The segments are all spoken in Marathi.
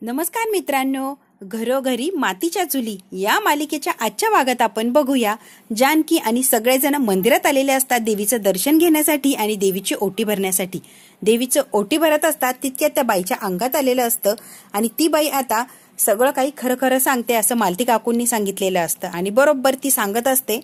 नमस्कार मित्रांनो, घरोघरी मातीच्या चुली या मालिकेच्या आजच्या भागात आपण बघूया जानकी आणि सगळेजण मंदिरात आलेले असतात देवीचं दर्शन घेण्यासाठी आणि देवीची ओटी भरण्यासाठी. देवीचं ओटी भरत असतात तितक्यात त्या बाईच्या अंगात आलेलं असतं आणि ती बाई आता सगळं काही खरं खरं सांगते असं मालती काकूंनी सांगितलेलं असतं आणि बरोबर ती सांगत असते.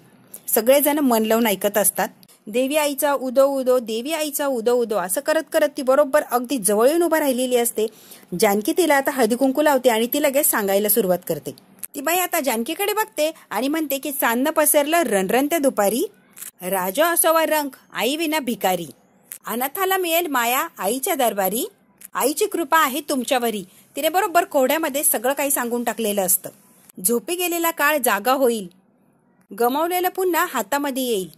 सगळेजण मन लावून ऐकत असतात. देवी आईचा उदो उदो, देवी आईचा उदो उदो असं करत करत ती बरोबर अगदी जवळ येऊन उभा राहिलेली असते. जानकी तिला आता हळदी कुंकू लावते आणि ती लगेच सांगायला सुरुवात करते. ती बाई आता जानकीकडे बघते आणि म्हणते की चांदणं पसरलं रणरणत्या दुपारी, राजा असोवा रंग आई विना भिकारी, अनाथाला मिळेल माया आईच्या दरबारी, आईची कृपा आहे तुमच्यावरी. तिने बरोबर कोड्यामध्ये सगळं काही सांगून टाकलेलं असतं. झोपी गेलेला काळ जागा होईल, गमावलेलं पुन्हा हातामध्ये येईल.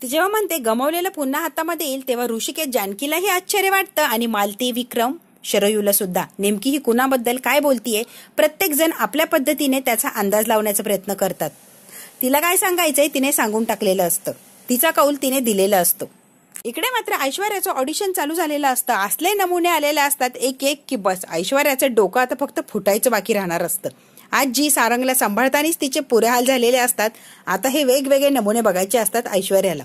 ती जेव्हा म्हणते गमावलेलं पुन्हा हातामध्ये येईल तेव्हा ऋषिकेश जानकीलाही आश्चर्य वाटतं आणि मालती, विक्रम, शरयूला सुद्धा. नेमकी ही कुणाबद्दल काय बोलतीये प्रत्येक जण आपल्या पद्धतीने त्याचा अंदाज लावण्याचा प्रयत्न करतात. तिला काय सांगायचंय तिने सांगून टाकलेलं असतं. तिचा कौल तिने दिलेला असतो. इकडे मात्र ऐश्वर्याचं ऑडिशन चालू झालेलं असतं. असले नमुने आलेले असतात एक एक की बस ऐश्वर्याचं डोकं आता फक्त फुटायचं बाकी राहणार असतं. आजी सारंगला सांभाळतानाच तिचे पुरे हाल झालेले असतात. आता हे वेगवेगळे नमुने बघायचे असतात ऐश्वर्याला.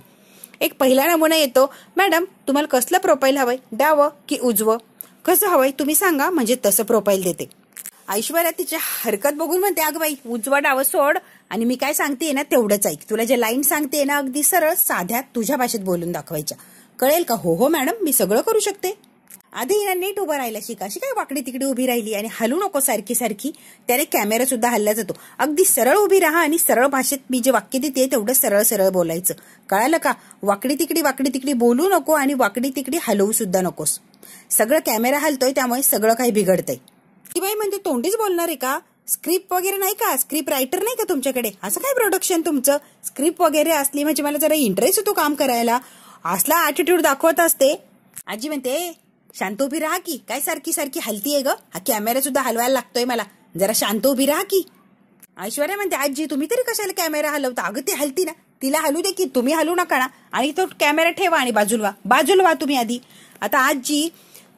एक पहिला नमुना येतो, मॅडम तुम्हाला कसलं प्रोफाईल हवंय, डावं की उजवं, कसं हवंय तुम्ही सांगा म्हणजे तसं प्रोफाईल देते. ऐश्वर्या तिच्या हरकत बघून म्हणते, अगं बाई उजवं डावं सोड आणि मी काय सांगते ना तेवढंच ऐक. तुला जे लाईन सांगते ना अगदी सरळ साध्या तुझ्या भाषेत बोलून दाखवायच्या, कळेल का? हो हो मॅडम मी सगळं करू शकते. आधी हिला नीट उभं राहायला शिका. अशी काय वाकडी तिकडे उभी राहिली आणि हलू नको सारखी सारखी. त्याने कॅमेरा सुद्धा हल्ला जातो. अगदी सरळ उभी राहा आणि सरळ भाषेत मी जे वाक्य देते तेवढं सरळ सरळ बोलायचं, कळालं का? वाकडी तिकडी बोलू नको आणि वाकडी तिकडी हलवू सुद्धा नकोस. सगळं कॅमेरा हलतोय त्यामुळे सगळं काही बिघडतंय. ती बाई म्हणते तोंडीच बोलणार आहे का? स्क्रिप्ट वगैरे नाही का? स्क्रिप्ट रायटर नाही का तुमच्याकडे? असं काय प्रोडक्शन तुमचं? स्क्रिप्ट वगैरे असली म्हणजे मला जरा इंटरेस्ट होतो काम करायला. असला ऍटिट्यूड दाखवत असते. आजी म्हणते शांत उभी राहा की, काय सारखी सारखी हलतीये ग? हा कॅमेरा सुद्धा हलवायला लागतोय मला, जरा शांत उभी राहा की. ऐश्वर्या म्हणते आजी तुम्ही तरी कशाला कॅमेरा हलवता? अगं ती हलती ना, तिला हलू दे की, तुम्ही हलू नका ना. आणि तो कॅमेरा ठेवा आणि बाजूला व्हा तुम्ही आधी. आता आजी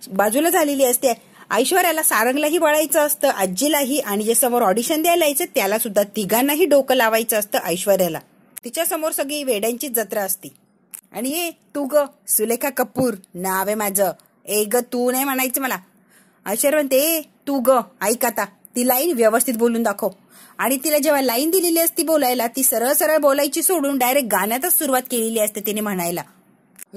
बाजूला झालेली असते. ऐश्वर्याला सारंगलाही वळायचं असतं, आजीलाही, आणि जे समोर ऑडिशन द्यायला यायचं त्याला सुद्धा, तिघांनाही डोकं लावायचं असतं ऐश्वर्याला. तिच्या समोर सगळी वेड्यांची जत्रा असती. आणि तू ग सुलेखा कपूर नाव आहे माझं, ए ग तू नाही म्हणायचं मला. ऐश्वर्या म्हणते तू ग ऐक आता, ती लाईन व्यवस्थित बोलून दाखव. आणि तिला जेव्हा लाईन दिलेली असती बोलायला ती सरळ सरळ बोलायची सोडून डायरेक्ट गाण्यातच सुरुवात केलेली असते तिने म्हणायला.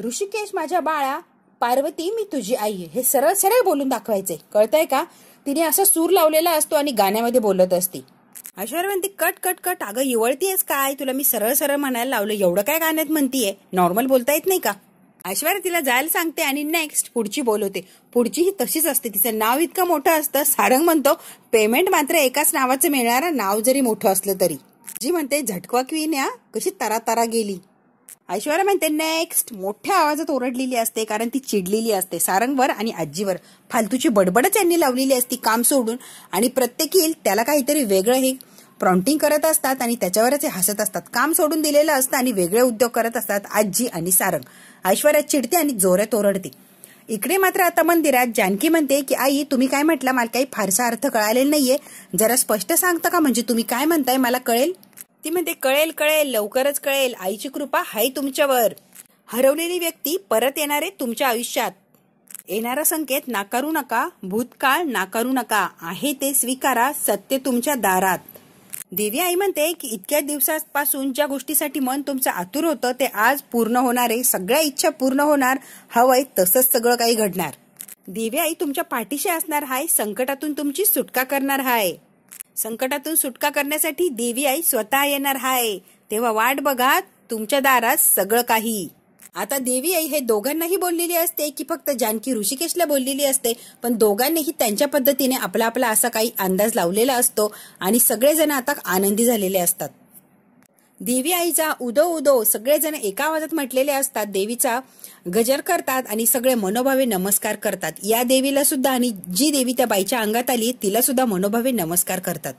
ऋषिकेश माझ्या बाळा, पार्वती मी तुझी आई, हे सरळ सरळ बोलून दाखवायचे, कळतंय का? तिने असा सूर लावलेला असतो आणि गाण्यामध्ये बोलत असते. ऐश्वर्या म्हणते कट कट कट, अगं इवळतीयस काय? तुला मी सरळ सरळ म्हणायला लावलं, एवढं काय गाण्यात म्हणतीये? नॉर्मल बोलता येत नाही का? ऐश्वर्या तिला जायला सांगते आणि नेक्स्ट पुढची बोलवते. पुढची ही तशीच असते, तिचं नाव इतकं मोठं असतं. सारंग म्हणतो पेमेंट मात्र एकाच नावाचं मिळणार, नाव जरी मोठं असलं तरी. जी म्हणते झटका क्वीन या कशी तरा तरा गेली. ऐश्वर्या म्हणते नेक्स्ट, मोठ्या आवाजात ओरडलेली असते कारण ती चिडलेली असते सारंगवर आणि आजीवर. फालतूची बडबडच यांनी लावलेली असती काम सोडून, आणि प्रत्येक येईल त्याला काहीतरी वेगळं हे प्रॉम्प्टिंग करत असतात आणि त्याच्यावरच हे हसत असतात. काम सोडून दिलेलं असतं आणि वेगळे उद्योग करत असतात आजी आणि सारंग. ऐश्वर्या चिडते आणि जोरात ओरडते. इकडे मात्र आता मंदिरात जानकी म्हणते की आई तुम्ही काय म्हटलं मला काही फारसा अर्थ कळालेला नाहीये, जरा स्पष्ट सांगता का? म्हणजे तुम्ही काय म्हणताय मला कळेल. ती म्हणते कळेल कळेल लवकरच कळेल, आईची कृपा हाय तुमच्यावर. हरवलेली व्यक्ती परत येणार आहे तुमच्या आयुष्यात. येणारा संकेत नाकारू नका, भूतकाळ नाकारू नका, आहे ते स्वीकारा, सत्य तुमच्या दारात. देवी आई म्हणते की इतक्या दिवसापासून ज्या गोष्टीसाठी मन तुमचं आतुर होतं ते आज पूर्ण होणार आहे. सगळ्या इच्छा पूर्ण होणार, हवंय तसंच सगळं काही घडणार. देवी आई तुमच्या पाठीशी असणार हाय, संकटातून तुमची सुटका करणार हाय. संकटातून सुटका करण्यासाठी देवी आई स्वतः येणार हाय. तेव्हा वाट बघा तुमच्या दारात सगळं काही. आता देवी आई हे दोघांनाही बोललेली असते की फक्त जानकी ऋषिकेशला बोललेली असते, पण दोघांनीही त्यांच्या पद्धतीने आपला आपला असा काही अंदाज लावलेला असतो आणि सगळेजण आता आनंदी झालेले असतात. देवी आईचा उदो उदो सगळेजण एका आवाजात म्हटलेले असतात. देवीचा गजर करतात आणि सगळे मनोभावे नमस्कार करतात. या देवीला सुद्धा आणि जी देवी त्या बाईच्या अंगात आली तिला सुद्धा मनोभावे नमस्कार करतात.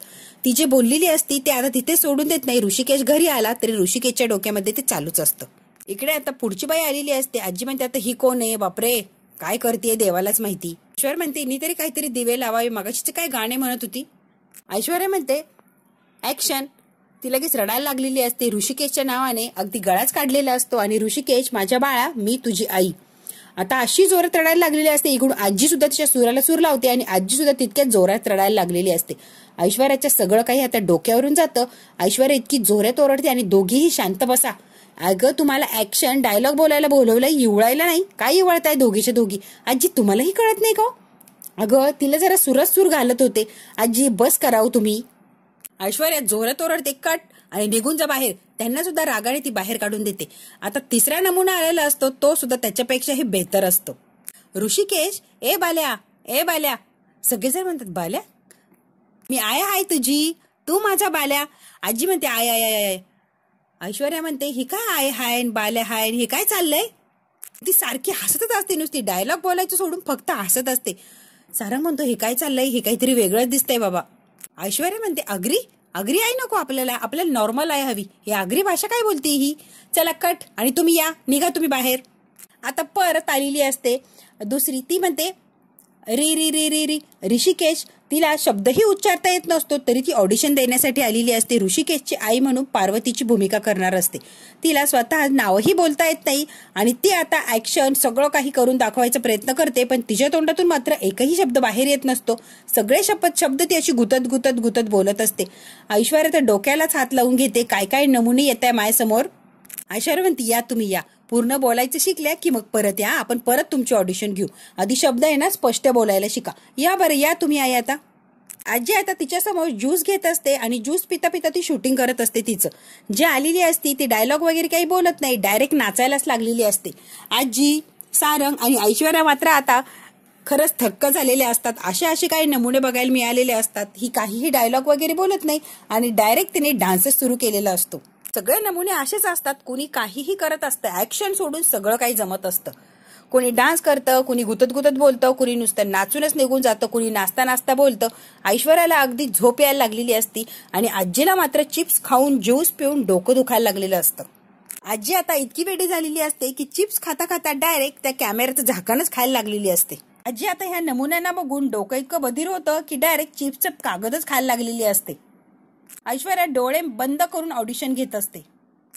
ती जे बोललेली असती ते आता तिथे सोडून देत नाही. ऋषिकेश घरी आला तरी ऋषिकेशच्या डोक्यामध्ये ते चालूच असतं. इकडे आता पुढची बाई आलेली असते. आजी म्हणते आता ही कोण आहे? बापरे काय करतेय देवालाच माहिती. ऐश्वर्या म्हणते नी तरी काहीतरी दिवे लावावे, मगाशी काय गाणे म्हणत होती. ऐश्वर्या म्हणते ऍक्शन. ती लगेच रडायला लागलेली असते. ऋषिकेशच्या नावाने अगदी गळाच काढलेला असतो आणि ऋषिकेश माझ्या बाळा मी तुझी आई. आता अशी जोरात रडायला लागलेली असते. इकडून आजी सुद्धा तिच्या सुराला सूर लावते आणि आजी सुद्धा तितक्याच जोरात रडायला लागलेली असते. ऐश्वर्याचं सगळं काही आता डोक्यावरून जातं. ऐश्वर्या इतकी जोरात ओरडते आणि दोघीही शांत बसा. अगं तुम्हाला ऍक्शन डायलॉग बोलायला बोलवलंय, इवळायला नाही. काय इवळताय दोघीच्या दोघी? आजी तुम्हालाही कळत नाही का? अगं तिला जरा सुरच सूर घालत होते. आजी बस करावं तुम्ही. ऐश्वर्या जोरात ओरडते कट आणि निघून जा बाहेर. त्यांना सुद्धा रागाने ती बाहेर काढून देते. आता तिसरा नमुना आलेला असतो, तो सुद्धा त्याच्यापेक्षाही बेहतर असतो. ऋषिकेश ए बाल्या. सगळेजण म्हणतात बाल्या, मी आया आहे तुझी, तू माझा बाल्या. आजी म्हणते आय आय आय. ऐश्वर्या म्हणते ही काय आय हाय बाल्या हाय, हे काय चाललंय? ती सारखी हसतच असते, नुसती डायलॉग बोलायचं सोडून फक्त हसत असते. सारंग म्हणतो हे काय चाललंय, हे काहीतरी वेगळंच दिसतंय बाबा. ऐश्वर्या म्हणते अग्री आई नको, आपल्याला नॉर्मल आहे हवी. ही आगरी भाषा काय बोलते ही? चला कट आणि तुम्ही या, निघा तुम्ही बाहेर. आता परत आलेली असते दुसरी. ती म्हणते री. ऋषिकेश तिला शब्दही उच्चारता येत नसतो, तरी ती ऑडिशन देण्यासाठी आलेली असते. ऋषिकेशची आई म्हणून पार्वतीची भूमिका करणार असते. तिला स्वतः नावही बोलता येत नाही आणि ती आता ऍक्शन सगळं काही करून दाखवायचा प्रयत्न करते, पण तिच्या तोंडातून मात्र एकही शब्द बाहेर येत नसतो. सगळे शब्द ती अशी गुतत बोलत असते. ऐश्वर्या तर डोक्यालाच हात लावून घेते. काय नमुने येत आहे माझ्यासमोर. ऐश्वर्या म्हणते या तुम्ही या, पूर्ण बोलायचं शिकल्या की मग परत या, आपण परत तुमची ऑडिशन घेऊ. आधी शब्द आहे ना स्पष्ट बोलायला शिका. या बरं या तुम्ही आई. आता आजी आता तिच्यासमोर ज्यूस घेत असते आणि ज्यूस पिता ती शूटिंग करत असते. तिचं जे आलेली असती ती डायलॉग वगैरे काही बोलत नाही, डायरेक्ट नाचायलाच लागलेली असते. आजी, सारंग आणि ऐश्वर्या मात्र आता खरंच थक्क झालेले असतात. असे काही नमुने बघायला मिळालेले असतात. ही काहीही डायलॉग वगैरे बोलत नाही आणि डायरेक्ट तिने डान्सच सुरू केलेला असतो. सगळे नमुने असेच असतात. कुणी काहीही करत असतं, ऍक्शन सोडून सगळं काही जमत असतं. कोणी डान्स करतं, कुणी गुतत बोलतं, कुणी नुसतं नाचूनच निघून जातं, कुणी नाचता बोलतं. ऐश्वर्याला अगदी झोप यायला लागलेली असती आणि आजीला मात्र चिप्स खाऊन ज्यूस पिऊन डोकं दुखायला लागलेलं असतं. आजी आता इतकी वेडी झालेली असते की चिप्स खाता डायरेक्ट त्या कॅमेऱ्याचं झाकणच खायला लागलेली असते. आजी आता ह्या नमुन्यांना बघून डोकं इतकं बधीर होतं की डायरेक्ट चिप्सचं कागदच खायला लागलेली असते. ऐश्वर्या डोळे बंद करून ऑडिशन घेत असते.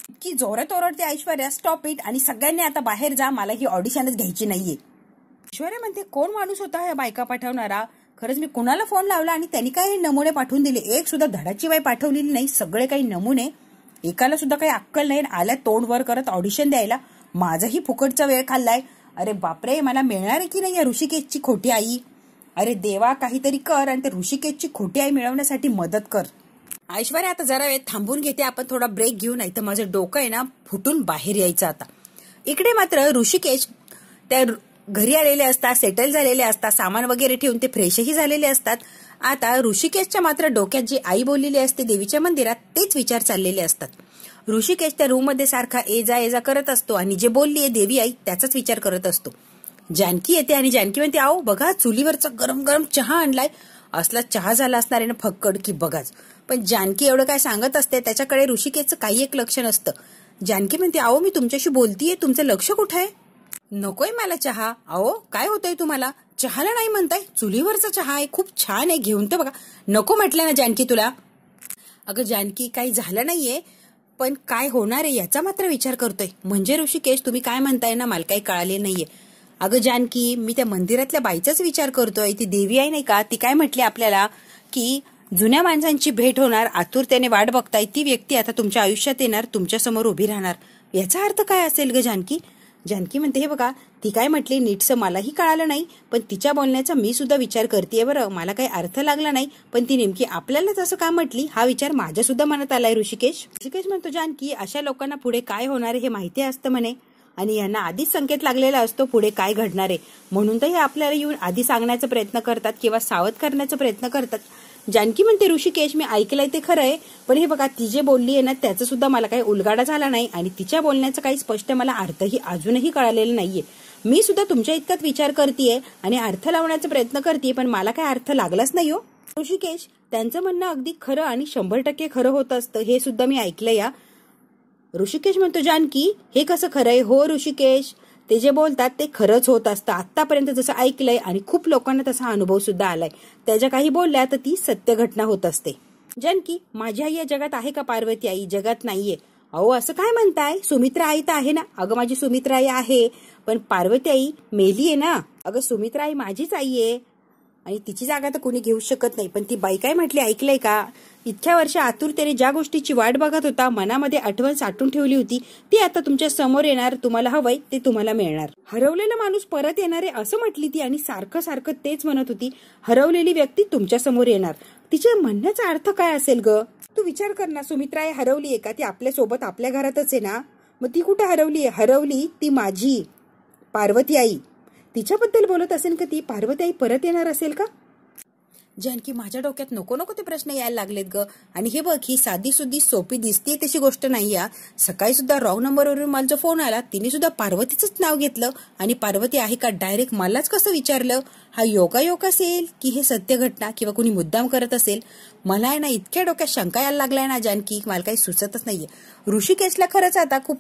इतकी जोरात ओरडते ऐश्वर्या स्टॉप इट आणि सगळ्यांनी आता बाहेर जा, मला ही ऑडिशनच घ्यायची नाहीये. ऐश्वर्या म्हणते कोण माणूस होता ह्या बायका पाठवणारा? खरंच मी कुणाला फोन लावला आणि त्यांनी काही नमुने पाठवून दिले? एक सुद्धा धडाची बाई पाठवलेली नाही. सगळे काही नमुने, एकाला सुद्धा काही अक्कल नाही. आल्या तोंड वर करत ऑडिशन द्यायला. माझाही फुकटचा वेळ खाल्लाय. अरे बापरे, मला मिळणार आहे की नाही या ऋषिकेशची खोटी आई? अरे देवा, काहीतरी कर आणि त्या ऋषिकेशची खोटी आई मिळवण्यासाठी मदत कर. ऐश्वर्या आता जरा वेळ थांबून घेते, आपण थोडा ब्रेक घेऊ, नाही तर माझं डोकं आहे ना फुटून बाहेर यायचं आता. इकडे मात्र ऋषिकेश त्या घरी आलेले असतात, सेटल झालेले असतात, सामान वगैरे ठेवून ते फ्रेशही झालेले असतात. आता ऋषिकेशच्या मात्र डोक्यात जी आई बोललेली असते देवीच्या मंदिरात तेच विचार चाललेले असतात. ऋषिकेश त्या रूम मध्ये सारखा ये जा करत असतो आणि जे बोलली आहे देवी आई त्याचाच विचार करत असतो. जानकी येते आणि जानकी म्हणते आओ बघा चुलीवरचा गरम गरम चहा आणलाय. असला चहा झाला असणार आहे ना फक्कड की बघाच. पण जानकी एवढं काय सांगत असते त्याच्याकडे ऋषिकेशचं काही एक लक्ष नसतं. जानकी म्हणते आओ मी तुमच्याशी बोलतीये, तुमचं लक्ष कुठं आहे? नकोय मला चहा. आओ काय होतंय तुम्हाला? चहाला नाही म्हणताय, चुलीवरचा चहा आहे, खूप छान आहे, घेऊन तर बघा. नको म्हटलं ना जानकी तुला. अगं जानकी काही झालं नाहीये, पण काय होणार आहे याचा मात्र विचार करतोय. म्हणजे ऋषिकेश तुम्ही काय म्हणताय ना मला काही कळाले नाहीये. अगं जानकी मी त्या मंदिरातल्या बाईचाच विचार करतोय. ती देवी आहे नाही का, ती काय म्हटली आपल्याला की जुन्या माणसांची भेट होणार, आतुरतेने वाट बघताय, ती व्यक्ती आता तुमच्या आयुष्यात येणार, तुमच्या समोर उभी राहणार. याचा अर्थ काय असेल ग जानकी? जानकी म्हणते हे बघा ती काय म्हटली नीटसं मलाही कळालं नाही, पण तिच्या बोलण्याचा मी सुद्धा विचार करतेय बरं. मला काही अर्थ लागला नाही, पण ती नेमकी आपल्यालाच असं का म्हटली हा विचार माझ्या सुद्धा मनात आलाय. ऋषिकेश म्हणतो जानकी अशा लोकांना पुढे काय होणार हे माहिती असतं म्हणे आणि यांना आधीच संकेत लागलेला असतो पुढे काय घडणार आहे, म्हणून तर हे आपल्याला येऊन आधी सांगण्याचा प्रयत्न करतात किंवा सावध करण्याचा प्रयत्न करतात. जानकी म्हणते ऋषिकेश मी ऐकलंय ते खरं आहे, पण हे बघा ती जे बोलली आहे ना त्याचा सुद्धा मला काही उलगाडा झाला नाही आणि तिच्या बोलण्याचा काही स्पष्ट मला अर्थही अजूनही कळालेला नाहीये. मी सुद्धा तुमच्या इतकाच विचार करतेय आणि अर्थ लावण्याचा प्रयत्न करतेय, पण मला काही अर्थ लागलाच नाही हो. ऋषिकेश त्यांचं म्हणणं अगदी खरं आणि 100% खरं होत असतं हे सुद्धा मी ऐकलंय या. ऋषिकेश म्हणतो जानकी हे कसं खरंय? हो ऋषिकेश ते जे बोलतात ते खरंच होत असतं. आतापर्यंत जसं ऐकलंय आणि खूप लोकांना तसा अनुभव सुद्धा आलाय. त्या ज्या काही बोलल्या तर ती सत्य घटना होत असते. जानकी, माझी आई या जगात आहे का? पार्वती आई जगात नाहीये. अहो असं काय म्हणताय? सुमित्रा आई तर आहे ना. अगं माझी सुमित्रा आई आहे, पण पार्वती आई मेली आहे ना. अगं सुमित्रा आई माझीच आई आहे आणि तिची जागा तर कोणी घेऊ शकत नाही. पण ती बाई काय म्हटली ऐकलंय का? इतक्या वर्ष आतुरतेने ज्या गोष्टीची वाट बघत होता, मनामध्ये आठवण साठून ठेवली होती, ती आता तुमच्या समोर येणार. तुम्हाला हवंय ते तुम्हाला मिळणार. हरवलेला माणूस परत येणार आहे असं म्हटली ती आणि सारखं सारखं तेच म्हणत होती. हरवलेली व्यक्ती तुमच्या समोर येणार. तिच्या म्हणण्याचा अर्थ काय असेल ग? तू विचार कर ना, सुमित्रा आई हरवली आहे का? ती आपल्या सोबत आपल्या घरातच आहे ना. मग ती कुठे हरवली आहे? हरवली ती माझी पार्वती आई. तिच्याबद्दल बोलत असेल का ती? पार्वती आई परत येणार असेल का? जानकी, माझ्या डोक्यात नको नको ते प्रश्न यायला लागलेत ग. आणि हे बघ, ही साधी सुद्धी सोपी दिसते तशी गोष्ट नाही. सकाळी सुद्धा रॉंग नंबरवरून मला जो फोन आला, तिने सुद्धा पार्वतीचंच नाव घेतलं आणि पार्वती आहे का डायरेक्ट मलाच कसं विचारलं. हा योगायोग असेल की हे सत्य घटना किंवा कुणी मुद्दाम करत असेल? मला आहे ना इतक्या डोक्यात शंका यायला लागलाय ना जानकी, मला काही सुचतच नाहीये. ऋषिकेशला खरंच आता खूप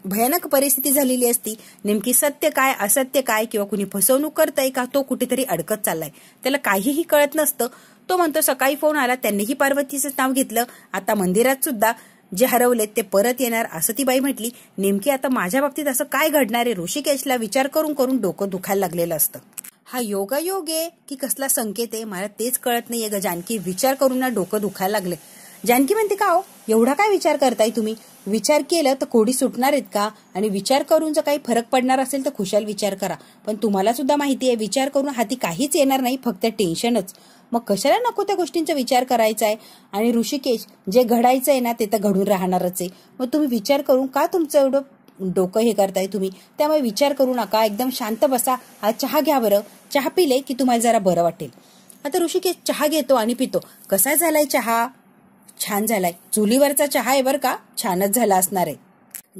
भयानक परिस्थिती झालेली असती. नेमकी सत्य काय असत्य काय, किंवा कुणी फसवणूक करतंय का तो कुठेतरी अडकत चाललाय, त्याला काहीही कळत नसतं. तो म्हणतो सकाळी फोन आला, त्यांनीही पार्वतीचं नाव घेतलं. आता मंदिरात सुद्धा जे हरवलेत ते परत येणार असं ती बाई म्हटली. नेमकी आता माझ्या बाबतीत असं काय घडणार आहे? ऋषिकेशला विचार करून करून डोकं दुखायला लागलेलं असतं. हा योगायोग आहे की कसला संकेत आहे मला तेच कळत नाहीये ग जानकी. विचार करून ना डोकं दुखायला लागले. जानकी म्हणते का हो एवढा काय विचार करताय तुम्ही? विचार केलं तर कोडी सुटणार आहेत का? आणि विचार करून जर काही फरक पडणार असेल तर खुशाल विचार करा. पण तुम्हाला सुद्धा माहिती आहे विचार करून हाती काहीच येणार नाही, फक्त टेन्शनच. मग कशाला नको त्या गोष्टींचा विचार करायचा आहे? आणि ऋषिकेश, जे घडायचं आहे ना ते तर घडून राहणारच आहे. मग तुम्ही विचार करून का तुमचं एवढं डोकं हे करताय तुम्ही? त्यामुळे विचार करू नका, एकदम शांत बसा. हा चहा घ्या बरं. चहा पिले की तुम्हाला जरा बरं वाटेल. आता ऋषिकेश चहा घेतो आणि पितो. कसा झालाय चहा? छान झालाय. चुलीवरचा चहा आहे बरं का, छानच झाला असणार आहे.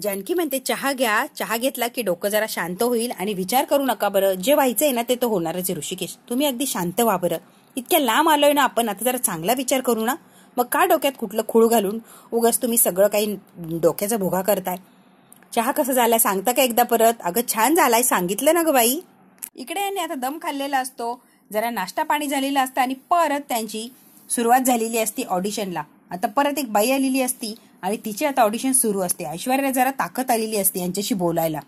जानकी म्हणते चहा घ्या. चहा घेतला की डोकं जरा शांत होईल आणि विचार करू नका बरं. जे व्हायचंय ना ते तर होणारच आहे. ऋषिकेश, तुम्ही अगदी शांत व्हा बरं. इतक्या लांब आलोय ना आपण, आता जरा चांगला विचार करू ना. मग का डोक्यात कुठलं खूळ घालून उगाच तुम्ही सगळं काही डोक्याचा भोगा करताय? चहा कसा झालाय सांगता का एकदा परत? अगं छान झालाय सांगितलं ना ग बाई. इकडे यांनी आता दम खाल्लेला असतो, जरा नाश्ता पाणी झालेला असतं आणि परत त्यांची सुरुवात झालेली असती ऑडिशनला. आता परत एक बाई आलेली असती आणि तिची आता ऑडिशन सुरू असते. ऐश्वर्या जरा ताकद आलेली असते यांच्याशी बोलायला.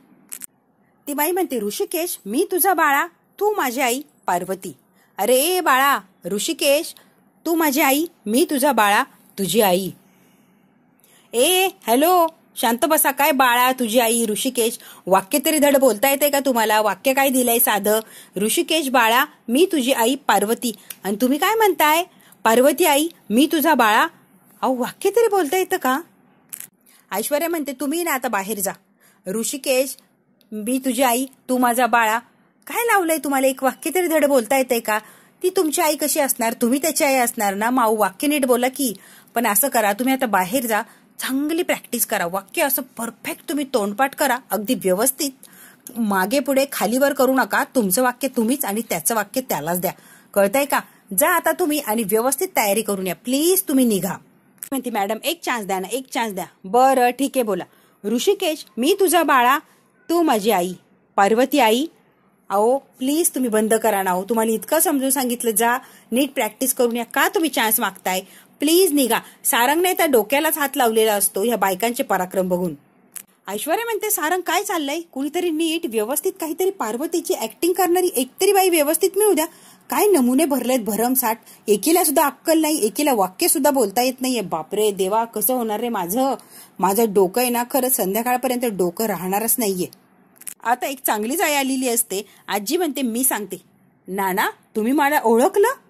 ती बाई म्हणते ऋषिकेश, मी तुझा बाळा, तू माझी आई पार्वती. अरे बाळा ऋषिकेश, तू माझी आई, मी तुझा बाळा, तुझी आई. ए हॅलो, शांत बसा. काय बाळा तुझी आई? ऋषिकेश, वाक्य तरी धड बोलता येते का तुम्हाला? वाक्य काय दिलंय साधं? ऋषिकेश बाळा, मी तुझी आई पार्वती. आणि तुम्ही काय म्हणताय? पार्वती आई, मी तुझा बाळा. अहो वाक्य तरी बोलता येतं का? ऐश्वर्या म्हणते तुम्ही ना आता बाहेर जा. ऋषिकेश, मी तुझी आई, तू माझा बाळा. काय लावलंय तुम्हाला? एक वाक्य तरी धड बोलता येतंय का? ती तुमची आई कशी असणार? तुम्ही त्याची आई असणार ना. माऊ वाक्य नीट बोला की. पण असं करा, तुम्ही आता बाहेर जा, चांगली प्रॅक्टिस करा. वाक्य असं परफेक्ट तुम्ही तोंडपाठ करा, अगदी व्यवस्थित. मागे पुढे खालीवर करू नका. तुमचं वाक्य तुम्हीच आणि त्याचं वाक्य त्यालाच द्या. कळतंय का? जा आता तुम्ही आणि व्यवस्थित तयारी करून या. प्लीज तुम्ही निघा. म्हणते मॅडम एक चान्स द्या ना, एक चान्स द्या. बरं ठीक आहे बोला. ऋषिकेश, मी तुझा बाळा, तू माझी आई पार्वती आई. अहो प्लीज तुम्ही बंद करा ना. तुम्हाला इतकं समजून सांगितलं, जा नीट प्रॅक्टिस करून या. का तुम्ही चान्स मागताय? प्लीज निघा. सारंग नाही तर डोक्यालाच हात लावलेला असतो ह्या बायकांचे पराक्रम बघून. ऐश्वर्या म्हणते सारंग काय चाललंय? कुणीतरी नीट व्यवस्थित काहीतरी पार्वतीची ऍक्टिंग करणारी एकतरी बाई व्यवस्थित मिळू द्या. काय नमुने भरलेत भरमसाठ. एकीला सुद्धा अक्कल नाही, एकीला वाक्य सुद्धा बोलता येत नाहीये. बापरे देवा, कसं होणार रे माझं डोकं आहे ना, खरंच संध्याकाळपर्यंत डोकं राहणारच नाहीये. आता एक चांगलीच आई आलेली असते. आजी म्हणते मी सांगते. नाना तुम्ही मला ओळखलं?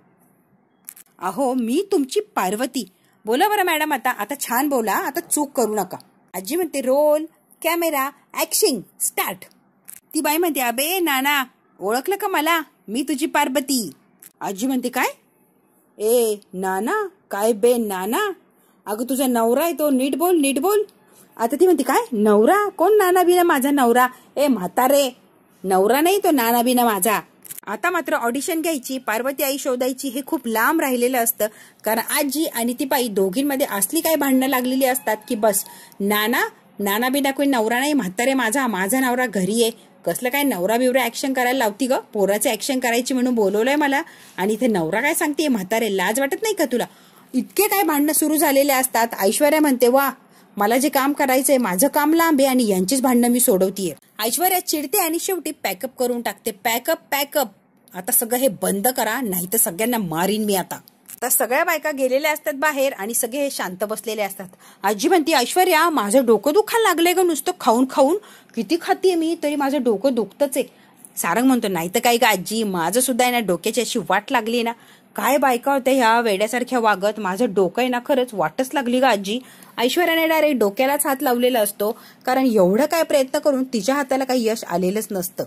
अहो मी तुमची पार्वती. बोला बरं मॅडम, आता छान बोला, आता चूक करू नका. आजी म्हणते रोल कॅमेरा ऍक्शन स्टार्ट. ती बाई म्हणते अबे नाना, ओळखलं का मला? मी तुझी पार्वती. आजी म्हणते काय? ए नाना? काय बे नाना? अगं तुझा नवरा आहे तो, नीट बोल नीट बोल. आता ती म्हणते काय नवरा? कोण नाना बिना माझा नवरा? ए म्हातारे, नवरा नाही तो नाना बिना माझा. आता मात्र ऑडिशन घ्यायची, पार्वती आई शोधायची, हे खूप लांब राहिलेलं असतं. कारण आजी आणि ती बाई दोघींमध्ये असली काही भांडणं लागलेली असतात की बस नाना बिना कोणी नवरा नाही, म्हातारे माझा नवरा घरी आहे. कसलं काय नवरा बिवरा ऍक्शन करायला लावती ग? पोराचं ऍक्शन करायची म्हणून बोलवलंय मला आणि इथे नवरा काय सांगते? म्हातारे, लाज वाटत नाही का तुला? इतके काय भांडणं सुरू झालेले असतात. ऐश्वर्या म्हणते, वा, मला जे काम करायचंय, माझं काम लांब आहे आणि यांचीच भांडणं मी सोडवतीये. ऐश्वर्या चिडते आणि शेवटी पॅकअप करून टाकते. पॅकअप. आता सगळं हे बंद करा, नाही तर सगळ्यांना मारीन मी आता. तर सगळ्या बायका गेलेल्या असतात बाहेर आणि सगळे हे शांत बसलेले असतात. आजी म्हणते, ऐश्वर्या, माझं डोकं दुखायला लागलंय ग, नुसतं खाऊन खाऊन. किती खातीये मी, तरी माझं डोकं दुखतच आहे. सारंग म्हणतो, नाही तर काय ग आजी, माझं सुद्धा आहे ना डोक्याची अशी वाट लागली ना. काय बायका होत्या ह्या वेड्यासारख्या वागत, माझं डोकं आहे ना खरंच वाटच लागली ग आजी. ऐश्वर्याने डायरेक्ट डोक्यालाच हात लावलेला असतो, कारण एवढं काय प्रयत्न करून तिच्या हाताला काही यश आलेलंच नसतं.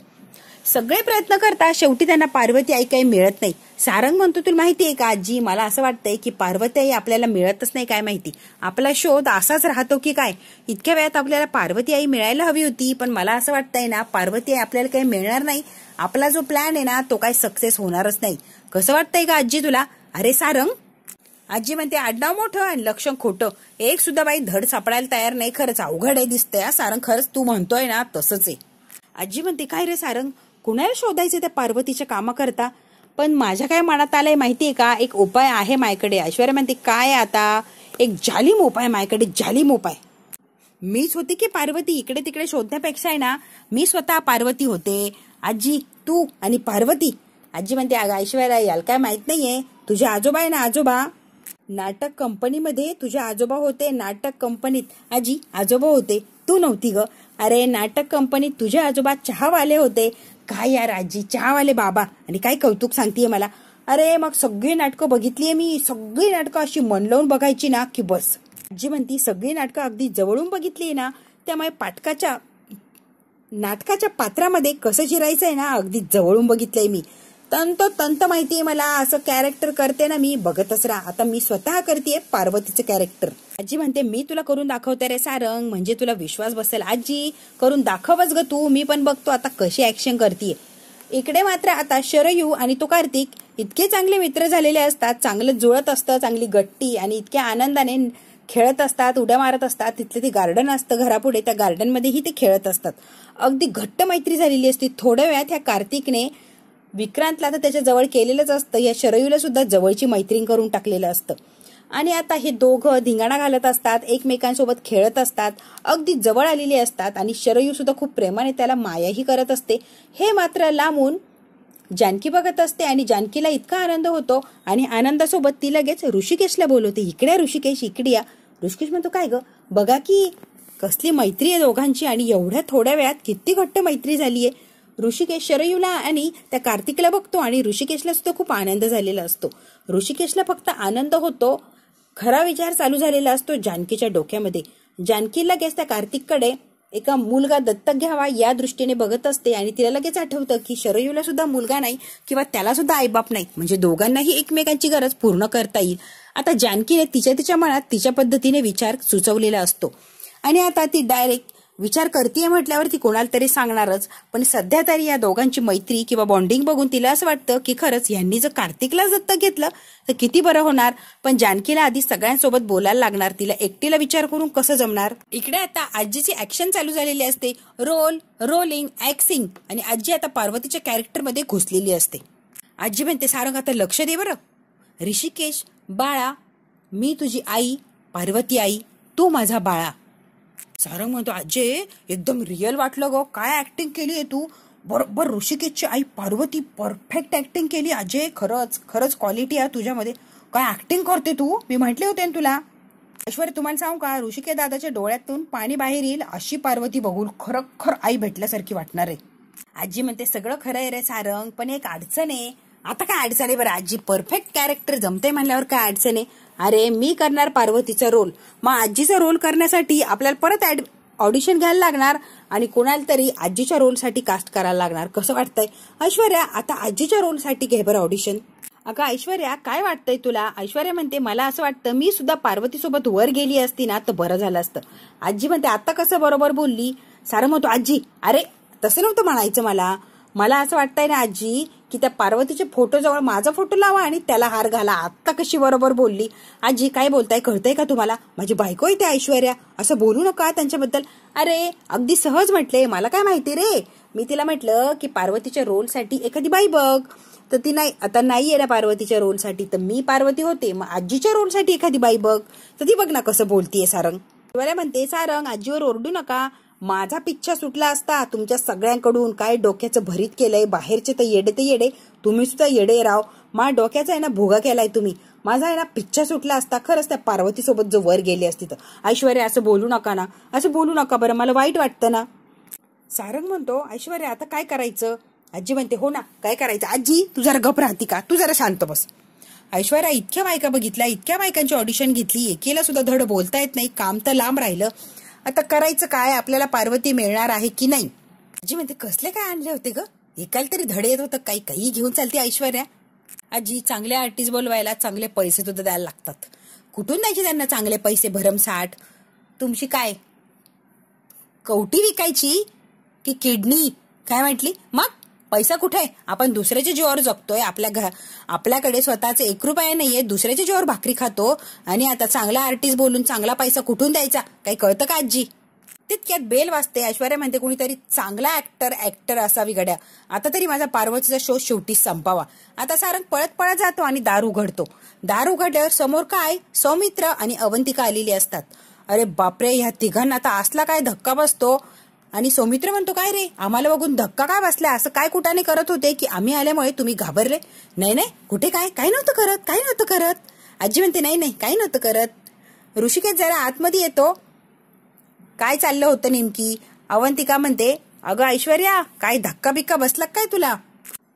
सगळे प्रयत्न करता शेवटी त्यांना पार्वती आई काही मिळत नाही. सारंग म्हणतो, तुला माहितीये का आजी, मला असं वाटतंय की पार्वती आई आपल्याला मिळतच नाही. काय माहिती आपला शोध असाच राहतो की काय? इतक्या वेळात आपल्याला पार्वती आई मिळायला हवी होती, पण मला असं वाटतंय ना पार्वती आई आपल्याला काही मिळणार नाही. आपला जो प्लॅन आहे ना तो काही सक्सेस होणारच नाही. कसं वाटतंय का आजी तुला? अरे सारंग, आजी म्हणते, आडनाव मोठं आणि लक्षण खोटं. एक सुद्धा बाई धड सापडायला तयार नाही. खरंच अवघड आहे दिसतंय सारंग. खरंच तू म्हणतोय ना तसंच आहे. आजी म्हणते, काय रे सारंग, कुणाला शोधायचं त्या पार्वतीच्या कामा करता? पण माझ्या काय मनात आलंय माहितीये का, एक उपाय आहे माझ्याकडे. ऐश्वर्या म्हणते, काय आता? एक जालिम उपाय माझ्याकडे, जालिम उपाय. मीच होती की पार्वती? इकडे तिकडे शोधण्यापेक्षा आहे ना मी स्वतः पार्वती होते. आजी, तू आणि पार्वती. आजी म्हणते, अगं ऐश्वर्या, याला काय माहित नाहीये, तुझे आजोबा आहे ना, आजोबा नाटक कंपनीमध्ये तुझे आजोबा होते. नाटक कंपनीत आजी आजोबा होते, तू नव्हती ग. अरे नाटक कंपनीत तुझे आजोबा चहावाले होते. काय यार आजी, चहावाले बाबा, आणि काय कौतुक सांगतेय मला. अरे मग सगळी नाटकं बघितलीये मी. सगळी नाटकं अशी मन लावून बघायची ना की बस. आजी म्हणती, सगळी नाटकं अगदी जवळून बघितली ना, त्यामुळे नाटकाच्या पात्रामध्ये कसं जिरायचंय ना अगदी जवळून बघितलंय मी. तंत माहितीये मला. असं कॅरेक्टर करते ना मी, बघतच राहा. आता मी स्वतः करतेय पार्वतीचं कॅरेक्टर. आजी म्हणते, मी तुला करून दाखवते रे सारंग, म्हणजे तुला विश्वास बसेल. आजी, करून दाखवच ग तू, मी पण बघतो आता कशी ऍक्शन करतीये. इकडे मात्र आता शरयू आणि तो कार्तिक इतके चांगले मित्र झालेले असतात, चांगलं जुळत असतं, चांगली गट्टी, आणि इतक्या आनंदाने खेळत असतात, उड्या मारत असतात. तिथलं ते गार्डन असतं घरापुढे, त्या गार्डन मध्येही ते खेळत असतात. अगदी घट्ट मैत्री झालेली असते. थोड्या वेळात ह्या कार्तिकने विक्रांतला तर त्याच्या जवळ केलेलंच असतं, या शरयूला सुद्धा जवळची मैत्रीण करून टाकलेलं असतं. आणि आता हे दोघं धिंगाणा घालत असतात, एकमेकांसोबत खेळत असतात, अगदी जवळ आलेली असतात. आणि शरयू सुद्धा खूप प्रेमाने त्याला मायाही करत असते. हे मात्र लांबून जानकी बघत असते आणि जानकीला इतका आनंद होतो आणि आनंदासोबत ती लगेच ऋषिकेशला बोलवते. इकडे ऋषिकेश, इकडे या. ऋषिकेश म्हणतो, काय ग, बघा की कसली मैत्री आहे दोघांची, आणि एवढ्या थोड्या वेळात किती घट्ट मैत्री झालीये. ऋषिकेश शरयूला आणि त्या कार्तिकला बघतो आणि ऋषिकेशला सुद्धा खूप आनंद झालेला असतो. ऋषिकेशला फक्त आनंद होतो, खरा विचार चालू झालेला असतो जानकीच्या डोक्यामध्ये. जानकी लगेच त्या कार्तिककडे एका मुलगा दत्तक घ्यावा या दृष्टीने बघत असते आणि तिला लगेच आठवतं की शरयूला सुद्धा मुलगा नाही किंवा त्याला सुद्धा आईबाप नाही, म्हणजे दोघांनाही एकमेकांची गरज पूर्ण करता येईल. आता जानकीने तिच्या मनात तिच्या पद्धतीने विचार सुचवलेला असतो आणि आता ती डायरेक्ट विचार करतीये म्हटल्यावर ती कोणाला तरी सांगणारच. पण सध्या तरी या दोघांची मैत्री किंवा बॉन्डिंग बघून तिला असं वाटतं की खरंच यांनी जर कार्तिकला दत्तक घेतलं तर किती बरं होणार. पण जानकीला आधी सगळ्यांसोबत बोलायला लागणार, तिला एकटीला विचार करून कसं जमणार. इकडे आता आजीची ऍक्शन चालू झालेली असते, रोलिंग ऍक्सिंग, आणि आजी आता पार्वतीच्या कॅरेक्टरमध्ये घुसलेली असते. आजी म्हणते, सारंग आता लक्ष दे बरं. ऋषिकेश, बाळा, मी तुझी आई, पार्वती आई, तू माझा बाळा. सारंग म्हणतो, अजय एकदम रिअल वाटलं ग, काय ऍक्टिंग केली आहे तू. बरोबर ऋषिकेशची आई पार्वती, परफेक्ट ऍक्टिंग केली अजय. खरंच क्वालिटी आहे तुझ्यामध्ये, काय ऍक्टिंग करते तू, मी म्हटले होते ना तुला. ऐश्वर्या, तुम्हाला सांगू का, ऋषिकेश दादाच्या डोळ्यातून पाणी बाहेर येईल अशी पार्वती बघून खरं आई भेटल्यासारखी वाटणार आहे. आजी म्हणते, सगळं खरं आहे रे सारंग, पण एक अडचण आहे. आता काय अडचण आहे बरं आजी, परफेक्ट कॅरेक्टर जमते म्हणल्यावर काय अडचण आहे. अरे मी करणार पार्वतीचा रोल, मग आजीचा रोल करण्यासाठी आपल्याला परत ऑडिशन घ्यायला लागणार आणि कोणाला तरी आजीच्या रोलसाठी कास्ट करायला लागणार. कसं वाटतंय ऐश्वर्या, आता आजीच्या रोलसाठी घे बरं ऑडिशन. अगं ऐश्वर्या, काय वाटतंय तुला. ऐश्वर्या म्हणते, मला असं वाटतं मी सुद्धा पार्वतीसोबत वर गेली असती ना तर बरं झालं असतं. आजी म्हणते, आता कसं बरोबर बोलली. सारं म्हणतो, आजी अरे तसं नव्हतं म्हणायचं मला असं वाटतंय ना आजी की त्या पार्वतीच्या फोटो जवळ माझा फोटो लावा आणि त्याला हार घाला. आत्ता कशी बरोबर बोलली. आजी काय बोलताय, कळतंय का तुम्हाला? माझी बायको आहे त्या ऐश्वर्या, असं बोलू नका त्यांच्याबद्दल. अरे अगदी सहज म्हटले, मला काय माहिती रे. मी तिला म्हटलं की पार्वतीच्या रोलसाठी एखादी बाई बघ, तर ती नाही, आता नाहीये ना पार्वतीच्या रोलसाठी, तर मी पार्वती होते, मग आजीच्या रोलसाठी एखादी बाई बघ. तर ती बघ ना कसं बोलतीये सारंग. ऐश्वर्या म्हणते, सारंग आजीवर ओरडू नका, माझा पिच्छा सुटला असता तुमच्या सगळ्यांकडून. काय डोक्याचं भरीत केलंय, बाहेरचे तर येडे ते येडे, तुम्ही सुद्धा येडे राव. मा डोक्याचा आहे ना भोगा केलाय तुम्ही. माझा आहे ना पिच्छा सुटला असता खरंच त्या पार्वती सोबत जो वर गेली असती तर. ऐश्वर्या असं बोलू नका ना, असं बोलू नका बरं, मला वाईट वाटतं ना. सारंग म्हणतो, ऐश्वर्या आता काय करायचं? आजी म्हणते, हो ना काय करायचं. आजी तू जरा गप राहती का, तू जरा शांत बस. ऐश्वर्या इतक्या बायका बघितल्या, इतक्या बायकांची ऑडिशन घेतली, एकीला सुद्धा धड बोलता येत नाही, काम तर लांब राहिलं. आता करायचं काय, आपल्याला पार्वती मिळणार आहे की नाही. आजी म्हणते, कसले काय आणले होते ग, एकाला तरी धडे येत होतं, काही काही घेऊन चालते ऐश्वर्या. आजी चांगले आर्टिस्ट बोलवायला चांगले पैसे सुद्धा द्यायला लागतात. कुठून द्यायचे त्यांना चांगले पैसे भरमसाठ? तुमची काय कवटी विकायची की किडनी? काय म्हटली? मग पैसा कुठे? आपण दुसऱ्याच्या जीवावर जगतोय, आपल्याकडे स्वतःचे 1 रुपया नाहीये, दुसऱ्याच्या जीवावर भाकरी खातो, आणि आता चांगला आर्टिस्ट बोलून चांगला पैसा कुठून द्यायचा? काही कळतं का आजी? तितक्यात बेल वाजते. ऐश्वर्या म्हणते, कोणीतरी चांगला ऍक्टर असावी गड्या, आता तरी माझा पार्वतीचा शो शेवटी संपावा. आता सारंग पळत पळत जातो आणि दार उघडतो. दार उघडल्यावर समोर काय, सौमित्र आणि अवंतिका आलेली असतात. अरे बापरे, ह्या तिघांना आता असला काय धक्का बसतो. आणि सौमित्र म्हणतो, काय रे, आम्हाला बघून धक्का काय बसला, असं काय कुठाने करत होते की आम्ही आल्यामुळे तुम्ही घाबरले? नाही नाही, कुठे काय नव्हतं करत. आजी म्हणते, नाही नाही काही नव्हतं करत. ऋषिकेश जरा आतमध्ये येतो, काय चाललं होतं नेमकी? अवंतिका म्हणते, अगं ऐश्वर्या, काय धक्का बिक्का बसला काय तुला?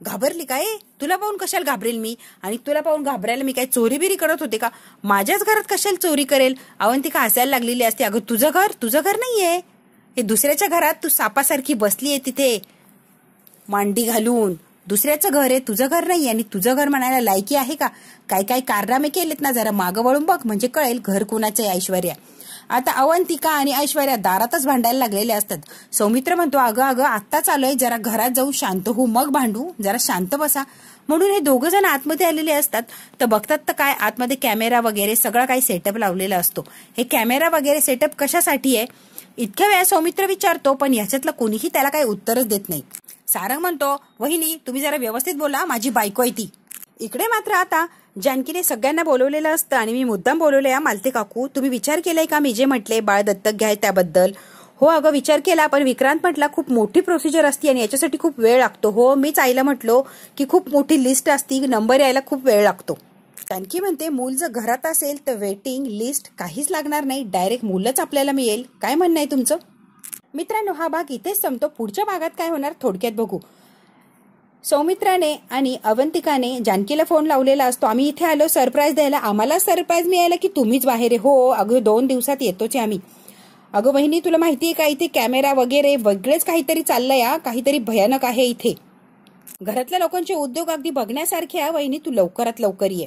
घाबरली काय? तुला पाहून कशाला घाबरेल मी? आणि तुला पाहून घाबरायला मी काय चोरी बिरी करत होते का? माझ्याच घरात कशाला चोरी करेल? अवंतिका हसायला लागलेली असते. अगं तुझं घर नाहीये, हे दुसऱ्याच्या घरात तू सापासारखी बसलीये तिथे मांडी घालून. दुसऱ्याचं घर आहे, तुझं घर नाही. आणि तुझं घर म्हणायला लायकी आहे का? काय काय कारनामे केलेत ना, जरा मागं वळून बघ, म्हणजे कळेल घर कुणाचं आहे. ऐश्वर्या आता अवंतिका आणि ऐश्वर्या दारातच भांडायला लागलेले असतात. सौमित्र म्हणतो, अगं आत्ता चालूय, जरा घरात जाऊन शांत हो, मग भांडू, जरा शांत बसा. म्हणून हे दोघं जण आतमध्ये आलेले असतात. तर बघतात तर काय, आतमध्ये कॅमेरा वगैरे सगळं काही सेटअप लावलेला असतो. हे कॅमेरा वगैरे सेटअप कशासाठी आहे इतक्या वेळा सौमित्र विचारतो, पण याच्यातलं कोणीही त्याला काही उत्तरच देत नाही. सारंग म्हणतो, वहिनी तुम्ही जरा व्यवस्थित बोला, माझी बायको आहे ती. इकडे मात्र आता जानकीने सगळ्यांना बोलवलेलं असतं आणि मी मुद्दाम बोलवलंय, मालते काकू तुम्ही विचार केलाय का मी जे म्हटले बाळ दत्तक घ्याय त्याबद्दल? हो अगं विचार केला, पण विक्रांत म्हटला खूप मोठी प्रोसिजर असते आणि याच्यासाठी खूप वेळ लागतो. हो मीच आईला म्हटलो की खूप मोठी लिस्ट असती, नंबर यायला खूप वेळ लागतो. जानकी म्हणते, मूल जर घरात असेल तर वेटिंग लिस्ट काहीच लागणार नाही, डायरेक्ट मुलंच आपल्याला मिळेल. काय म्हणणं आहे तुमचं? मित्रांनो हा भाग इथेच संपतो. पुढच्या भागात काय होणार थोडक्यात बघू. सौमित्राने आणि अवंतिकाने जानकीला फोन लावलेला असतो, आम्ही इथे आलो सरप्राईज द्यायला, आम्हाला सरप्राईज मिळाला की तुम्हीच बाहेर आहे. हो अगं 2 दिवसात येतोच आम्ही. अगं बहिणी तुला माहितीये का, इथे कॅमेरा वगैरे वेगळेच काहीतरी चाललंय, काहीतरी भयानक आहे इथे. घरातल्या लोकांचे उद्योग अगदी बघण्यासारखे आहे. वहिनी तू लवकरात लवकर ये.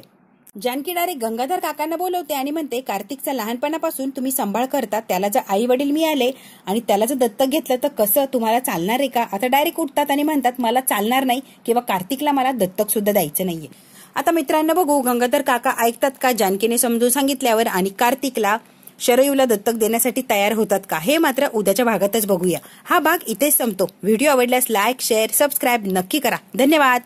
जानकी डायरेक्ट गंगाधर काकांना बोलवते आणि म्हणते, कार्तिकचा लहानपणापासून तुम्ही सांभाळ करता, त्याला जर आई वडील मिळाले आणि त्याला जर दत्तक घेतलं तर कसं तुम्हाला चालणार आहे का? आता डायरेक्ट उठतात आणि म्हणतात मला चालणार नाही किंवा कार्तिकला मला दत्तक सुद्धा द्यायचं नाहीये. आता मित्रांनो बघू गंगाधर काका ऐकतात का जानकीने समजून सांगितल्यावर आणि कार्तिकला शरयूला दत्तक देण्यासाठी तयार होतात का, हे मात्र उद्याच्या भागातच बघूया. हा भाग इथेच संपतो. व्हिडिओ आवडल्यास लाईक शेअर सबस्क्राईब नक्की करा. धन्यवाद.